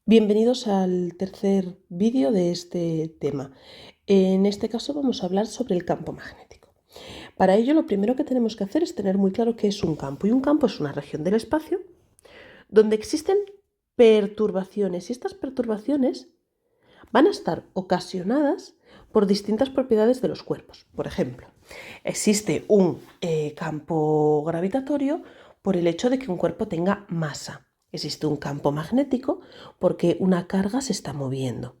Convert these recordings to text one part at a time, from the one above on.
Bienvenidos al tercer vídeo de este tema. En este caso vamos a hablar sobre el campo magnético. Para ello lo primero que tenemos que hacer es tener muy claro qué es un campo. Y un campo es una región del espacio donde existen perturbaciones. Y estas perturbaciones van a estar ocasionadas por distintas propiedades de los cuerpos. Por ejemplo, existe un campo gravitatorio por el hecho de que un cuerpo tenga masa. Existe un campo magnético porque una carga se está moviendo.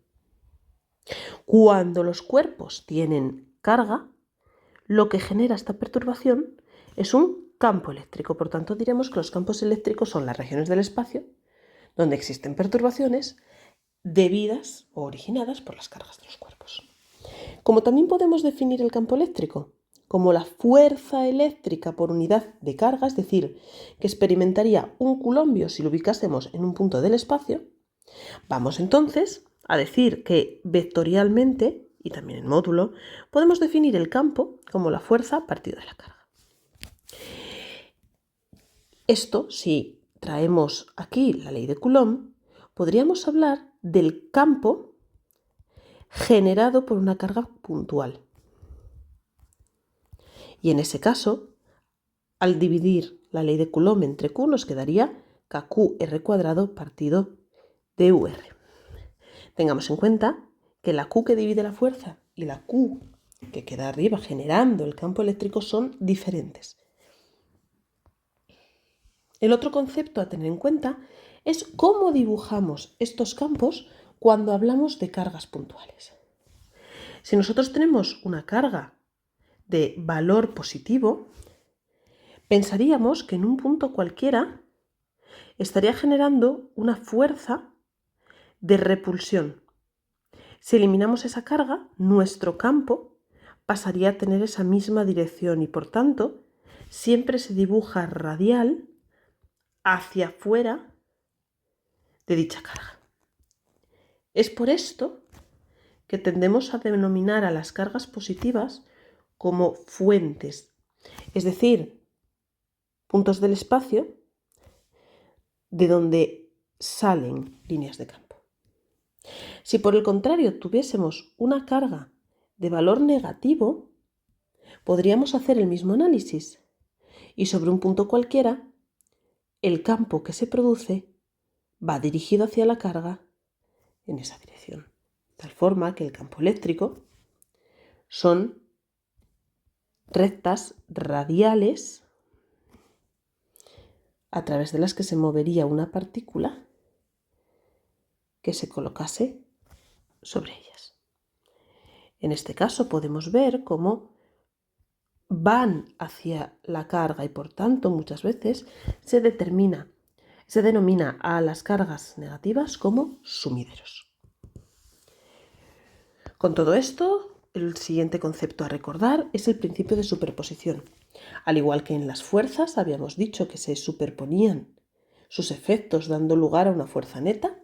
Cuando los cuerpos tienen carga, lo que genera esta perturbación es un campo eléctrico. Por tanto, diremos que los campos eléctricos son las regiones del espacio donde existen perturbaciones debidas o originadas por las cargas de los cuerpos. Como también podemos definir el campo eléctrico como la fuerza eléctrica por unidad de carga, es decir, que experimentaría un culombio si lo ubicásemos en un punto del espacio, vamos entonces a decir que vectorialmente, y también en módulo, podemos definir el campo como la fuerza partida de la carga. Esto, si traemos aquí la ley de Coulomb, podríamos hablar del campo generado por una carga puntual. Y en ese caso, al dividir la ley de Coulomb entre Q, nos quedaría kQr² partido de UR. Tengamos en cuenta que la Q que divide la fuerza y la Q que queda arriba generando el campo eléctrico son diferentes. El otro concepto a tener en cuenta es cómo dibujamos estos campos cuando hablamos de cargas puntuales. Si nosotros tenemos una carga de valor positivo, pensaríamos que en un punto cualquiera estaría generando una fuerza de repulsión. Si eliminamos esa carga, nuestro campo pasaría a tener esa misma dirección y, por tanto, siempre se dibuja radial hacia afuera de dicha carga. Es por esto que tendemos a denominar a las cargas positivas como fuentes, es decir, puntos del espacio de donde salen líneas de campo. Si por el contrario tuviésemos una carga de valor negativo, podríamos hacer el mismo análisis y sobre un punto cualquiera, el campo que se produce va dirigido hacia la carga en esa dirección. De tal forma que el campo eléctrico son rectas radiales a través de las que se movería una partícula que se colocase sobre ellas. En este caso podemos ver cómo van hacia la carga y por tanto muchas veces se denomina a las cargas negativas como sumideros. Con todo esto, el siguiente concepto a recordar es el principio de superposición. Al igual que en las fuerzas habíamos dicho que se superponían sus efectos dando lugar a una fuerza neta,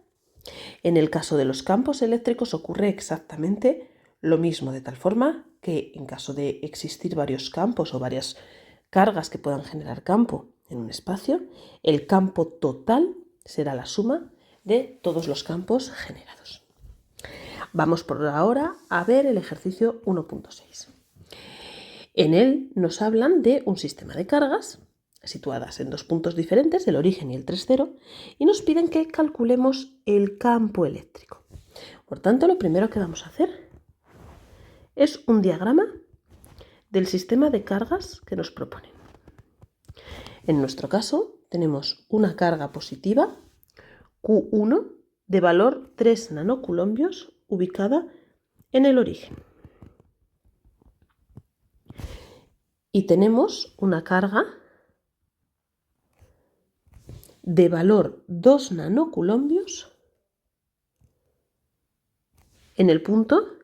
en el caso de los campos eléctricos ocurre exactamente lo mismo, de tal forma que en caso de existir varios campos o varias cargas que puedan generar campo en un espacio, el campo total será la suma de todos los campos generados. Vamos por ahora a ver el ejercicio 1.6. En él nos hablan de un sistema de cargas situadas en dos puntos diferentes, el origen y el 3,0, y nos piden que calculemos el campo eléctrico. Por tanto, lo primero que vamos a hacer es un diagrama del sistema de cargas que nos proponen. En nuestro caso, tenemos una carga positiva, Q1, de valor 3 nanocoulombios, ubicada en el origen. Y tenemos una carga de valor 2 nanocoulombios en el punto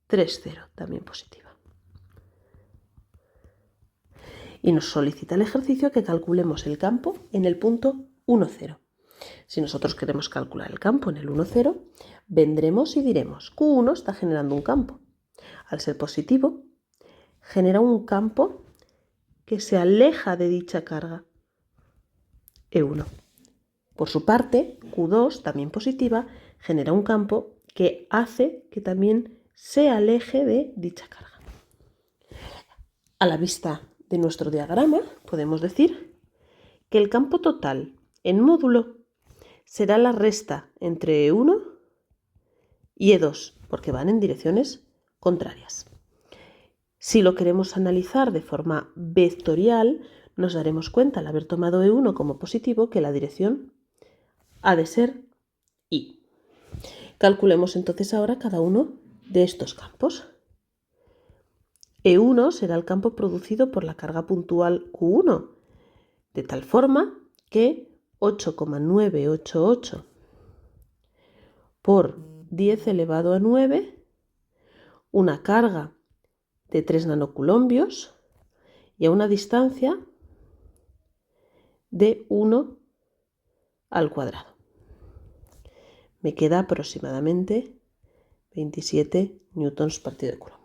3,0, también positiva. Y nos solicita el ejercicio que calculemos el campo en el punto 1,0. Si nosotros queremos calcular el campo en el 1,0, vendremos y diremos Q1 está generando un campo. Al ser positivo, genera un campo que se aleja de dicha carga, E1. Por su parte, Q2, también positiva, genera un campo que hace que también se aleje de dicha carga. A la vista de nuestro diagrama, podemos decir que el campo total en módulo será la resta entre E1 y E2, porque van en direcciones contrarias. Si lo queremos analizar de forma vectorial, nos daremos cuenta, al haber tomado E1 como positivo, que la dirección ha de ser Y. Calculemos entonces ahora cada uno de estos campos. E1 será el campo producido por la carga puntual Q1, de tal forma que 8,988 por 10 elevado a 9, una carga de 3 nanoculombios y a una distancia de 1 al cuadrado. Me queda aproximadamente 27 newtons partido de Coulomb.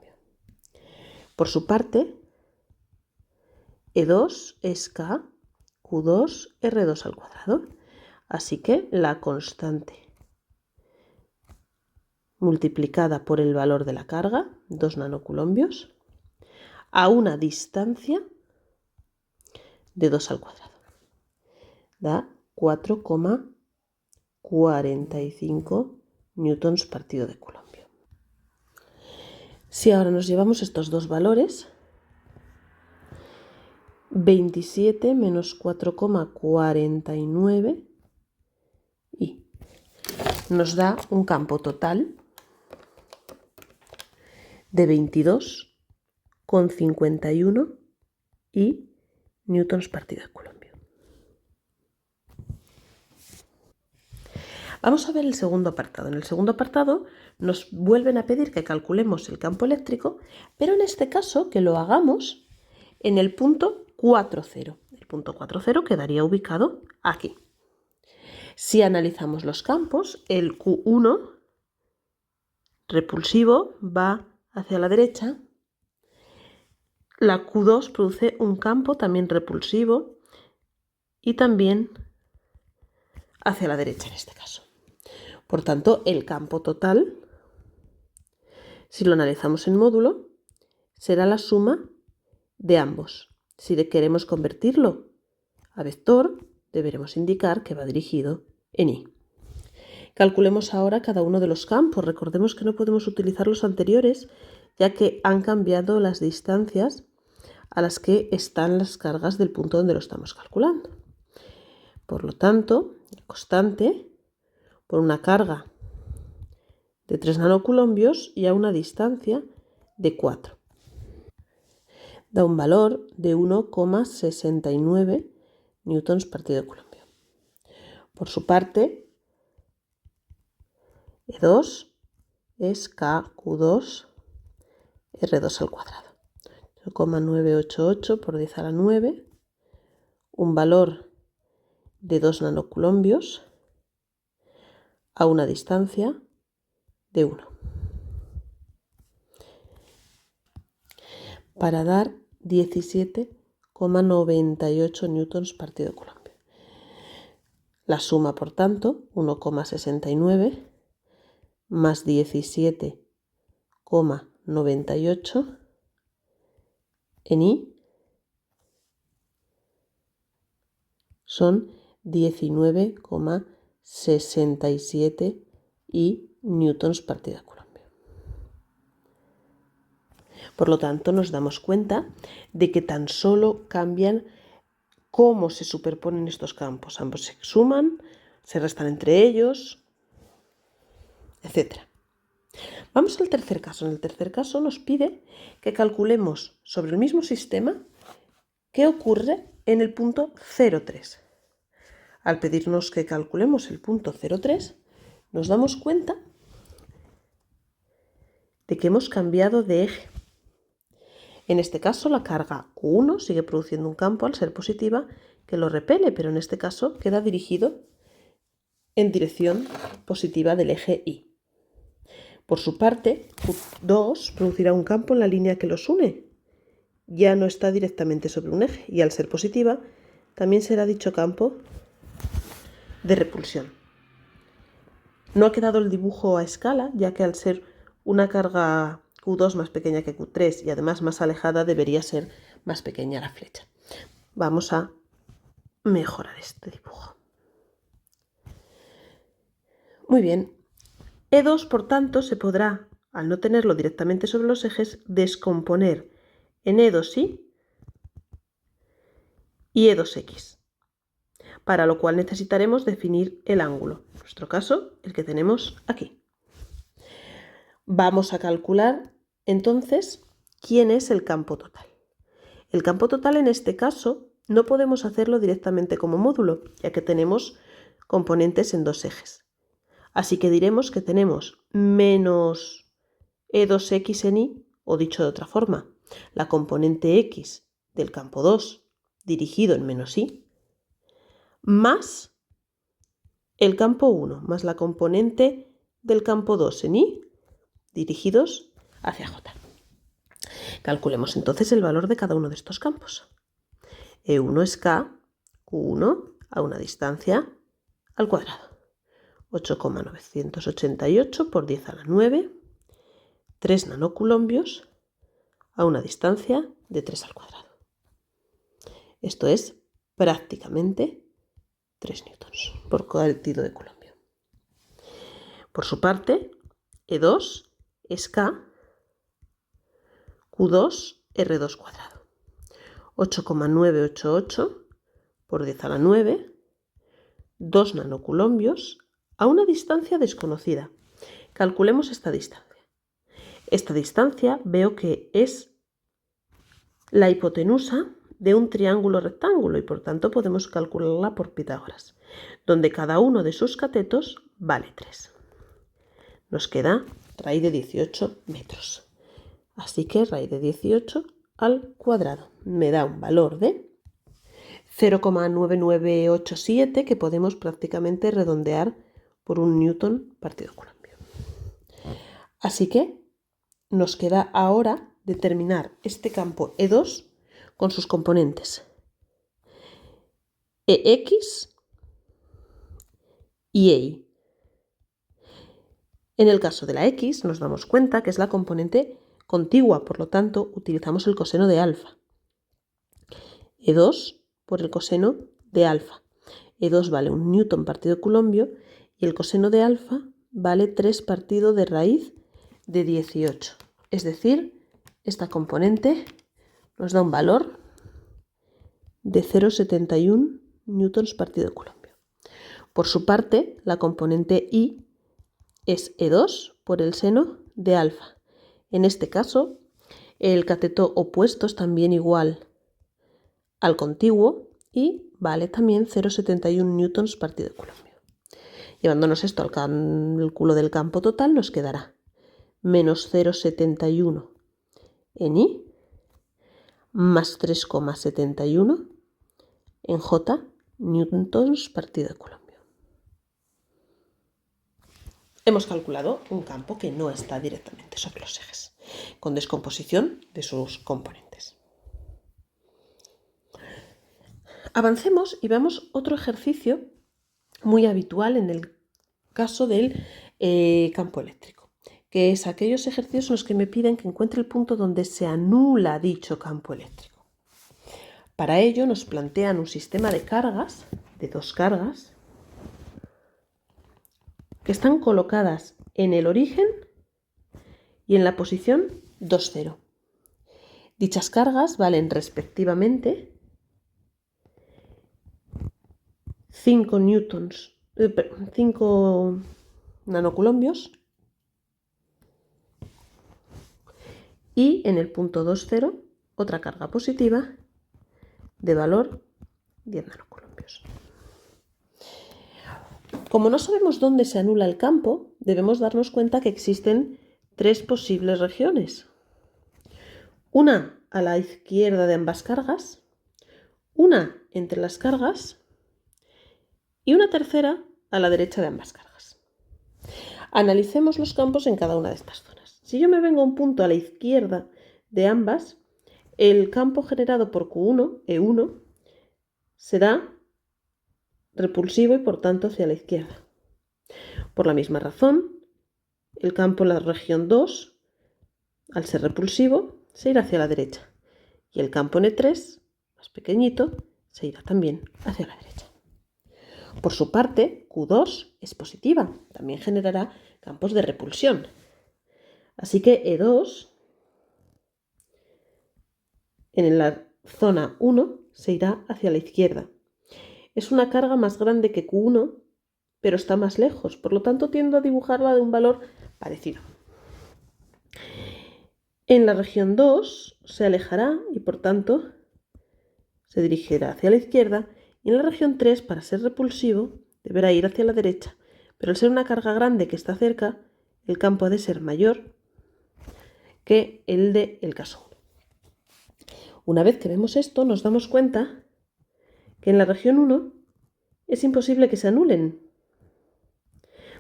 Por su parte, E2 es K, Q2, R2 al cuadrado. Así que la constante multiplicada por el valor de la carga, 2 nanoculombios, a una distancia de 2 al cuadrado. Da 4,45 newtons partido de Coulomb. Si ahora nos llevamos estos dos valores, 27 menos 4,49 y nos da un campo total de 22,51 y newtons partido de Coulomb. Vamos a ver el segundo apartado. En el segundo apartado nos vuelven a pedir que calculemos el campo eléctrico, pero en este caso que lo hagamos en el punto 4,0. El punto 4,0 quedaría ubicado aquí. Si analizamos los campos, el Q1 repulsivo va hacia la derecha, la Q2 produce un campo también repulsivo y también hacia la derecha en este caso. Por tanto, el campo total, si lo analizamos en módulo, será la suma de ambos. Si queremos convertirlo a vector, deberemos indicar que va dirigido en Y. Calculemos ahora cada uno de los campos. Recordemos que no podemos utilizar los anteriores, ya que han cambiado las distancias a las que están las cargas del punto donde lo estamos calculando. Por lo tanto, la constante por una carga de 3 nanoculombios y a una distancia de 4. Da un valor de 1,69 newtons partido de Coulomb. Por su parte, E2 es KQ2 R2 al cuadrado. 0,988 por 10 a la 9, un valor de 2 nanoculombios a una distancia de 1. Para dar 17,98 newtons partido de Coulomb. La suma, por tanto, 1,69 más 17,98 en Y son 19,67 y newtons partido de Coulomb. Por lo tanto, nos damos cuenta de que tan solo cambian cómo se superponen estos campos. Ambos se suman, se restan entre ellos, etc. Vamos al tercer caso. En el tercer caso nos pide que calculemos sobre el mismo sistema qué ocurre en el punto 0,3. Al pedirnos que calculemos el punto 0,3, nos damos cuenta de que hemos cambiado de eje. En este caso, la carga Q1 sigue produciendo un campo al ser positiva que lo repele, pero en este caso queda dirigido en dirección positiva del eje Y. Por su parte, Q2 producirá un campo en la línea que los une. Ya no está directamente sobre un eje y al ser positiva, también será dicho campo de repulsión. No ha quedado el dibujo a escala, ya que al ser una carga Q2 más pequeña que Q3 y además más alejada, debería ser más pequeña la flecha. Vamos a mejorar este dibujo. Muy bien. E2, por tanto, se podrá, al no tenerlo directamente sobre los ejes, descomponer en E2Y y E2X, para lo cual necesitaremos definir el ángulo, en nuestro caso, el que tenemos aquí. Vamos a calcular, entonces, quién es el campo total. El campo total, en este caso, no podemos hacerlo directamente como módulo, ya que tenemos componentes en dos ejes. Así que diremos que tenemos menos E2x en Y, o dicho de otra forma, la componente X del campo 2 dirigido en menos Y, más el campo 1, más la componente del campo 2 en Y, dirigidos hacia J. Calculemos entonces el valor de cada uno de estos campos. E1 es K, Q1 a una distancia al cuadrado. 8,988 por 10 a la 9, 3 nanocoulombios a una distancia de 3 al cuadrado. Esto es prácticamente 3 newtons por partido de coulombio. Por su parte, E2 es K, Q2 R2 cuadrado. 8,988 por 10 a la 9, 2 nanocoulombios a una distancia desconocida. Calculemos esta distancia. Esta distancia veo que es la hipotenusa de un triángulo rectángulo y por tanto podemos calcularla por Pitágoras, donde cada uno de sus catetos vale 3. Nos queda raíz de 18 metros. Así que raíz de 18 al cuadrado me da un valor de 0,9987 que podemos prácticamente redondear por un newton partido coulombio. Así que nos queda ahora determinar este campo E2 con sus componentes EX y EY. En el caso de la X nos damos cuenta que es la componente contigua, por lo tanto utilizamos el coseno de alfa. E2 por el coseno de alfa. E2 vale un newton partido coulombio y el coseno de alfa vale 3 partido de raíz de 18. Es decir, esta componente nos da un valor de 0,71 newtons partido coulombio. Por su parte, la componente Y es E2 por el seno de alfa. En este caso, el cateto opuesto es también igual al contiguo y vale también 0,71 newtons partido coulombio. Llevándonos esto al cálculo del campo total, nos quedará menos 0,71 en Y más 3,71 en J newtons partido coulombio. Hemos calculado un campo que no está directamente sobre los ejes, con descomposición de sus componentes. Avancemos y veamos otro ejercicio muy habitual en el caso del campo eléctrico, que es aquellos ejercicios en los que me piden que encuentre el punto donde se anula dicho campo eléctrico. Para ello nos plantean un sistema de cargas, de dos cargas, que están colocadas en el origen y en la posición 2, 0. Dichas cargas valen respectivamente 5 nanocoulombios y en el punto 2, 0 otra carga positiva de valor 10 nanocoulombios. Como no sabemos dónde se anula el campo, debemos darnos cuenta que existen 3 posibles regiones. Una a la izquierda de ambas cargas, una entre las cargas y una tercera a la derecha de ambas cargas. Analicemos los campos en cada una de estas zonas. Si yo me vengo a un punto a la izquierda de ambas, el campo generado por Q1, E1, será repulsivo y por tanto hacia la izquierda. Por la misma razón, el campo en la región 2, al ser repulsivo, se irá hacia la derecha. Y el campo en E3, más pequeñito, se irá también hacia la derecha. Por su parte, Q2 es positiva, también generará campos de repulsión. Así que E2 en la zona 1 se irá hacia la izquierda. Es una carga más grande que Q1, pero está más lejos, por lo tanto tiendo a dibujarla de un valor parecido. En la región 2 se alejará y por tanto se dirigirá hacia la izquierda, y en la región 3, para ser repulsivo, deberá ir hacia la derecha, pero al ser una carga grande que está cerca, el campo ha de ser mayor que el del caso 1. Una vez que vemos esto, nos damos cuenta que en la región 1 es imposible que se anulen,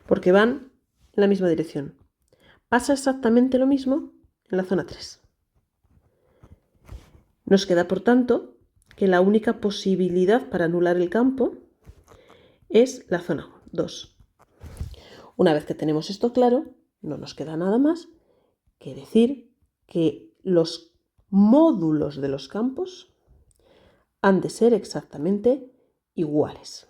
porque van en la misma dirección. Pasa exactamente lo mismo en la zona 3. Nos queda, por tanto, que la única posibilidad para anular el campo es la zona 2. Una vez que tenemos esto claro, no nos queda nada más que decir que los módulos de los campos han de ser exactamente iguales.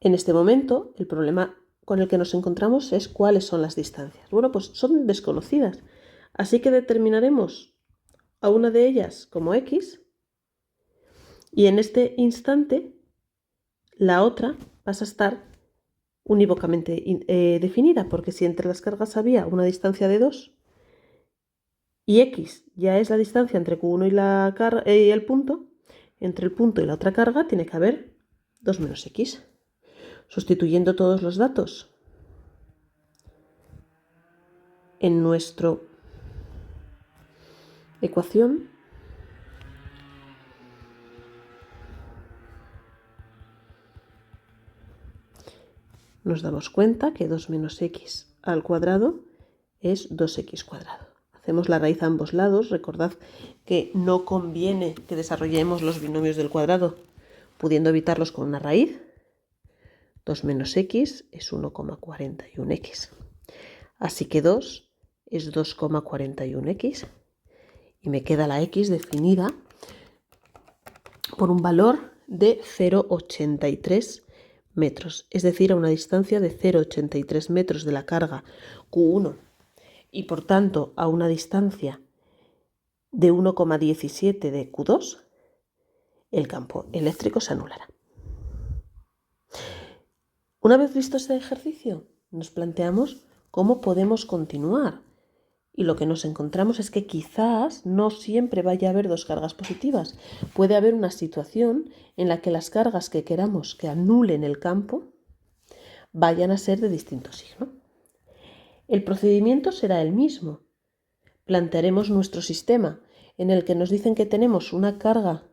En este momento, el problema con el que nos encontramos es cuáles son las distancias. Bueno, pues son desconocidas, así que determinaremos a una de ellas como x y en este instante la otra pasa a estar unívocamente definida, porque si entre las cargas había una distancia de 2 y x ya es la distancia entre Q1 y el punto, entre el punto y la otra carga tiene que haber 2 menos x. Sustituyendo todos los datos en nuestra ecuación, nos damos cuenta que 2 menos x al cuadrado es 2x cuadrado. Hacemos la raíz a ambos lados. Recordad que no conviene que desarrollemos los binomios del cuadrado, pudiendo evitarlos con una raíz. 2 menos x es 1,41x. Así que 2 es 2,41x. Y me queda la x definida por un valor de 0,83 metros, es decir, a una distancia de 0,83 metros de la carga Q1 y por tanto a una distancia de 1,17 de Q2, el campo eléctrico se anulará. Una vez visto este ejercicio, nos planteamos cómo podemos continuar. Y lo que nos encontramos es que quizás no siempre vaya a haber dos cargas positivas. Puede haber una situación en la que las cargas que queramos que anulen el campo vayan a ser de distinto signo. El procedimiento será el mismo. Plantearemos nuestro sistema en el que nos dicen que tenemos una carga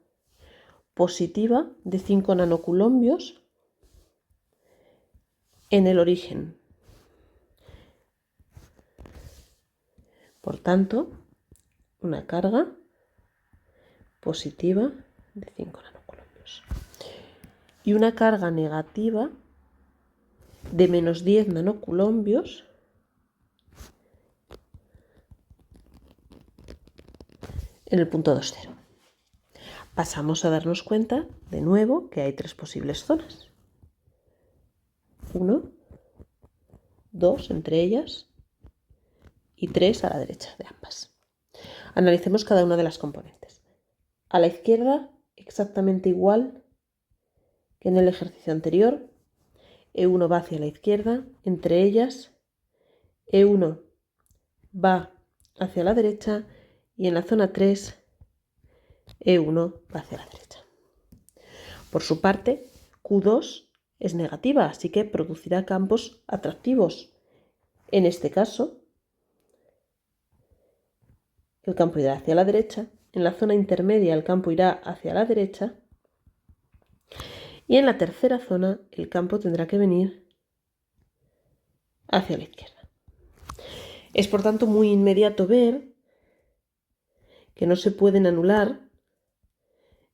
positiva de 5 nanocoulombios en el origen. Por tanto, una carga positiva de 5 nanocoulombios y una carga negativa de menos 10 nanocoulombios en el punto 2,0. Pasamos a darnos cuenta de nuevo que hay tres posibles zonas. 1, 2 entre ellas y 3 a la derecha de ambas. Analicemos cada una de las componentes. A la izquierda, exactamente igual que en el ejercicio anterior, E1 va hacia la izquierda, entre ellas E1 va hacia la derecha y en la zona 3 E1 va hacia la derecha. Por su parte, Q2 es negativa, así que producirá campos atractivos. En este caso, el campo irá hacia la derecha, en la zona intermedia el campo irá hacia la derecha y en la tercera zona el campo tendrá que venir hacia la izquierda. Es por tanto muy inmediato ver que no se pueden anular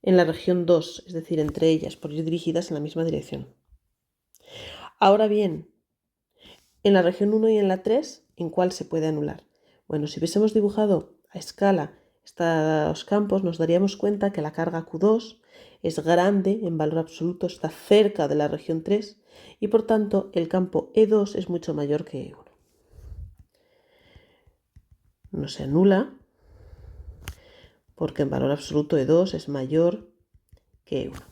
en la región 2, es decir, entre ellas, por ir dirigidas en la misma dirección. Ahora bien, en la región 1 y en la 3, ¿en cuál se puede anular? Bueno, si hubiésemos dibujado a escala estos campos, nos daríamos cuenta que la carga Q2 es grande en valor absoluto, está cerca de la región 3 y por tanto el campo E2 es mucho mayor que E1. No se anula porque en valor absoluto E2 es mayor que E1.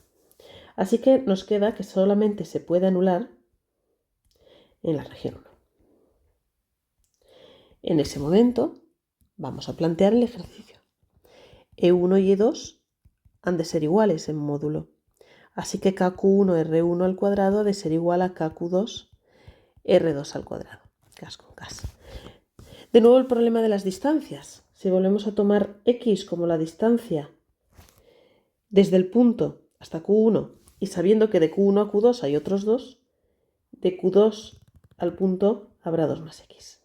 Así que nos queda que solamente se puede anular en la región 1. En ese momento vamos a plantear el ejercicio. E1 y E2 han de ser iguales en módulo. Así que KQ1R1 al cuadrado ha de ser igual a KQ2R2 al cuadrado. Cas con cas. De nuevo el problema de las distancias. Si volvemos a tomar X como la distancia desde el punto hasta Q1 y sabiendo que de Q1 a Q2 hay otros 2, de Q2 al punto habrá 2 más X.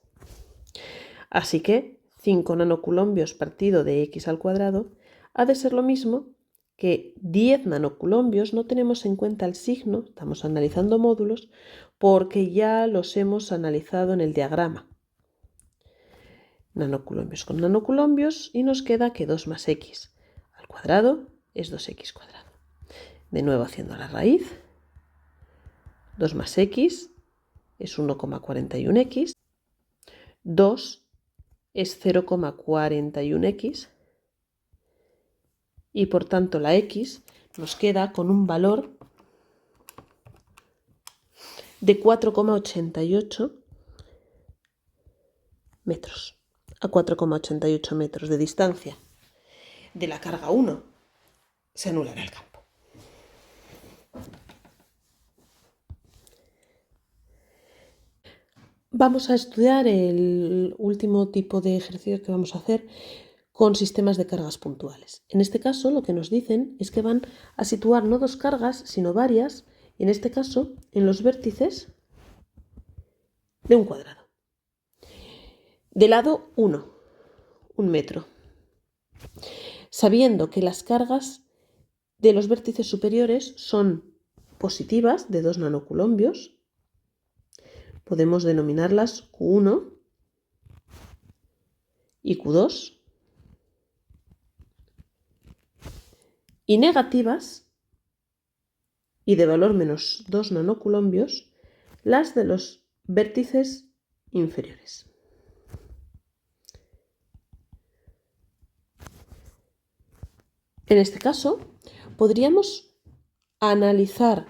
Así que 5 nanocoulombios partido de X al cuadrado ha de ser lo mismo que 10 nanocoulombios. No tenemos en cuenta el signo, estamos analizando módulos, porque ya los hemos analizado en el diagrama. Nanocoulombios con nanocoulombios y nos queda que 2 más X al cuadrado es 2X cuadrado. De nuevo haciendo la raíz, 2 más X es 1,41X, 2 es 0,41X y por tanto la X nos queda con un valor de 4,88 metros. A 4,88 metros de distancia de la carga 1 se anulará el campo. Vamos a estudiar el último tipo de ejercicio que vamos a hacer con sistemas de cargas puntuales. En este caso lo que nos dicen es que van a situar no 2 cargas sino varias, y en este caso en los vértices de un cuadrado. De lado 1, 1 metro. Sabiendo que las cargas de los vértices superiores son positivas de 2 nanocoulombios, podemos denominarlas Q1 y Q2, y negativas y de valor menos 2 nanocoulombios las de los vértices inferiores. En este caso, podríamos analizar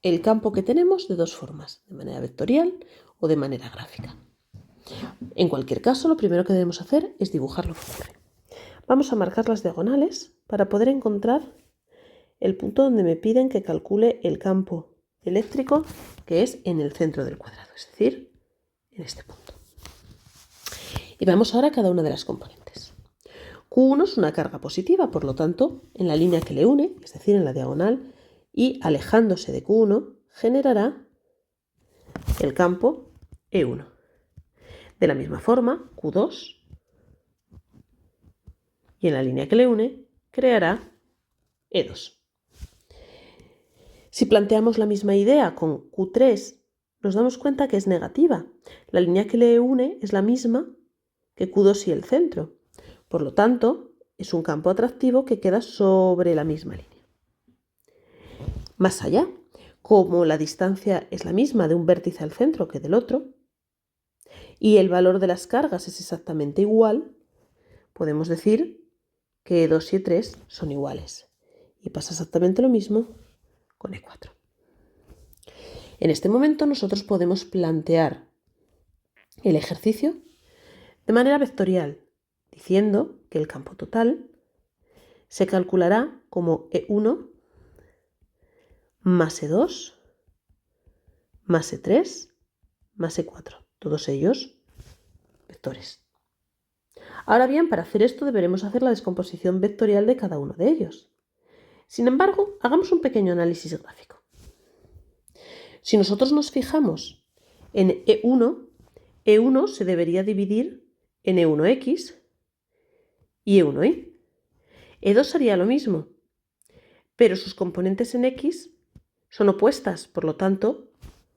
el campo que tenemos de dos formas, de manera vectorial o de manera gráfica. En cualquier caso, lo primero que debemos hacer es dibujar lo que ocurre. Vamos a marcar las diagonales para poder encontrar el punto donde me piden que calcule el campo eléctrico, que es en el centro del cuadrado, es decir, en este punto. Y vamos ahora a cada una de las componentes. Q1 es una carga positiva, por lo tanto, en la línea que le une, es decir, en la diagonal, y alejándose de Q1, generará el campo E1. De la misma forma, Q2, y en la línea que le une, creará E2. Si planteamos la misma idea con Q3, nos damos cuenta que es negativa. La línea que le une es la misma que Q2 y el centro. Por lo tanto, es un campo atractivo que queda sobre la misma línea. Más allá, como la distancia es la misma de un vértice al centro que del otro, y el valor de las cargas es exactamente igual, podemos decir que E2 y E3 son iguales. Y pasa exactamente lo mismo con E4. En este momento nosotros podemos plantear el ejercicio de manera vectorial, diciendo que el campo total se calculará como E1 más E2 más E3 más E4, todos ellos vectores. Ahora bien, para hacer esto deberemos hacer la descomposición vectorial de cada uno de ellos. Sin embargo, hagamos un pequeño análisis gráfico. Si nosotros nos fijamos en E1, E1 se debería dividir en E1X y E1Y. E2 sería lo mismo. pero sus componentes en X son opuestas, por lo tanto,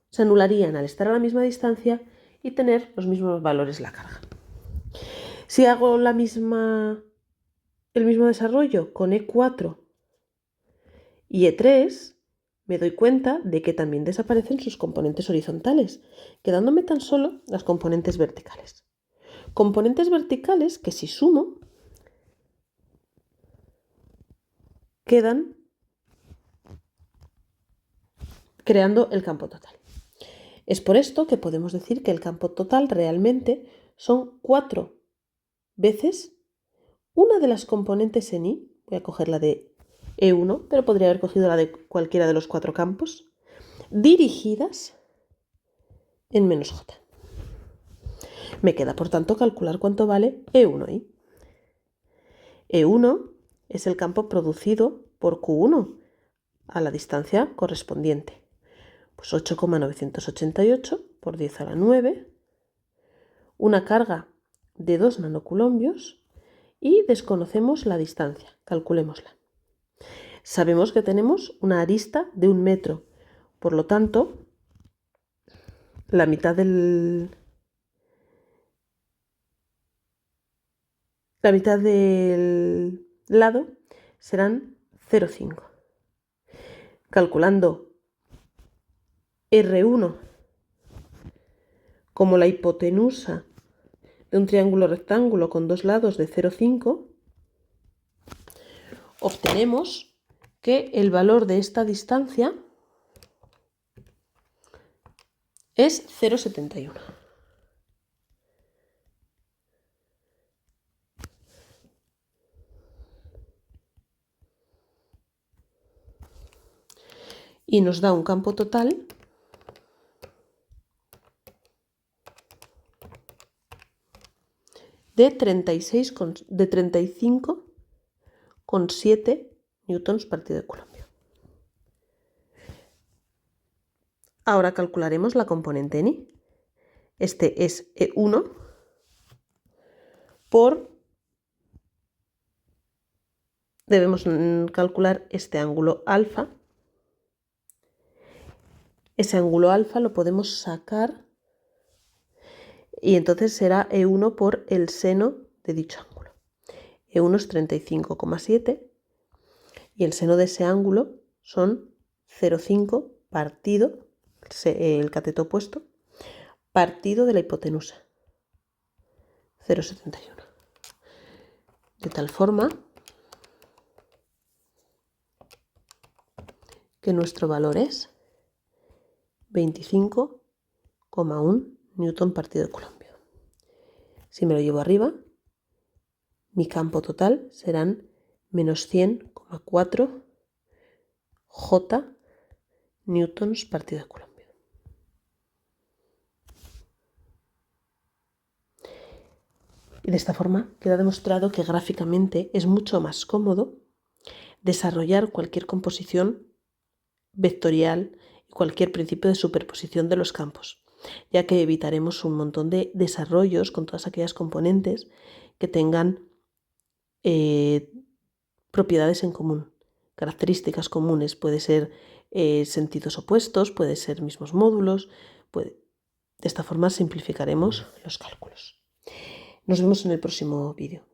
se anularían al estar a la misma distancia y tener los mismos valores la carga. Si hago el mismo desarrollo con E4 y E3, me doy cuenta de que también desaparecen sus componentes horizontales, quedándome tan solo las componentes verticales. Componentes verticales que si sumo, quedan creando el campo total. Es por esto que podemos decir que el campo total realmente son 4 veces una de las componentes en I, voy a coger la de E1, pero podría haber cogido la de cualquiera de los 4 campos, dirigidas en menos J. Me queda, por tanto, calcular cuánto vale E1i. E1 es el campo producido por Q1 a la distancia correspondiente. Pues 8,988 por 10 a la 9, una carga de 2 nanocoulombios y desconocemos la distancia, calculémosla. Sabemos que tenemos una arista de 1 metro, por lo tanto, la mitad del lado serán 0,5. Calculando R1 como la hipotenusa de un triángulo rectángulo con 2 lados de 0,5, obtenemos que el valor de esta distancia es 0,71. Y nos da un campo total de 35,7 newtons partido de Coulomb. Ahora calcularemos la componente en I. Este es E1 debemos calcular este ángulo alfa. Ese ángulo alfa lo podemos sacar y entonces será E1 por el seno de dicho ángulo. E1 es 35,7 y el seno de ese ángulo son 0,5 partido, el cateto opuesto, partido de la hipotenusa, 0,71. De tal forma que nuestro valor es 25,1 newton partido de Coulomb. Si me lo llevo arriba, mi campo total serán menos 100,4 J newtons partido de Coulomb. Y de esta forma queda demostrado que gráficamente es mucho más cómodo desarrollar cualquier composición vectorial y cualquier principio de superposición de los campos, ya que evitaremos un montón de desarrollos con todas aquellas componentes que tengan propiedades en común, características comunes. Puede ser sentidos opuestos, puede ser mismos módulos. De esta forma simplificaremos los cálculos. Nos vemos en el próximo vídeo.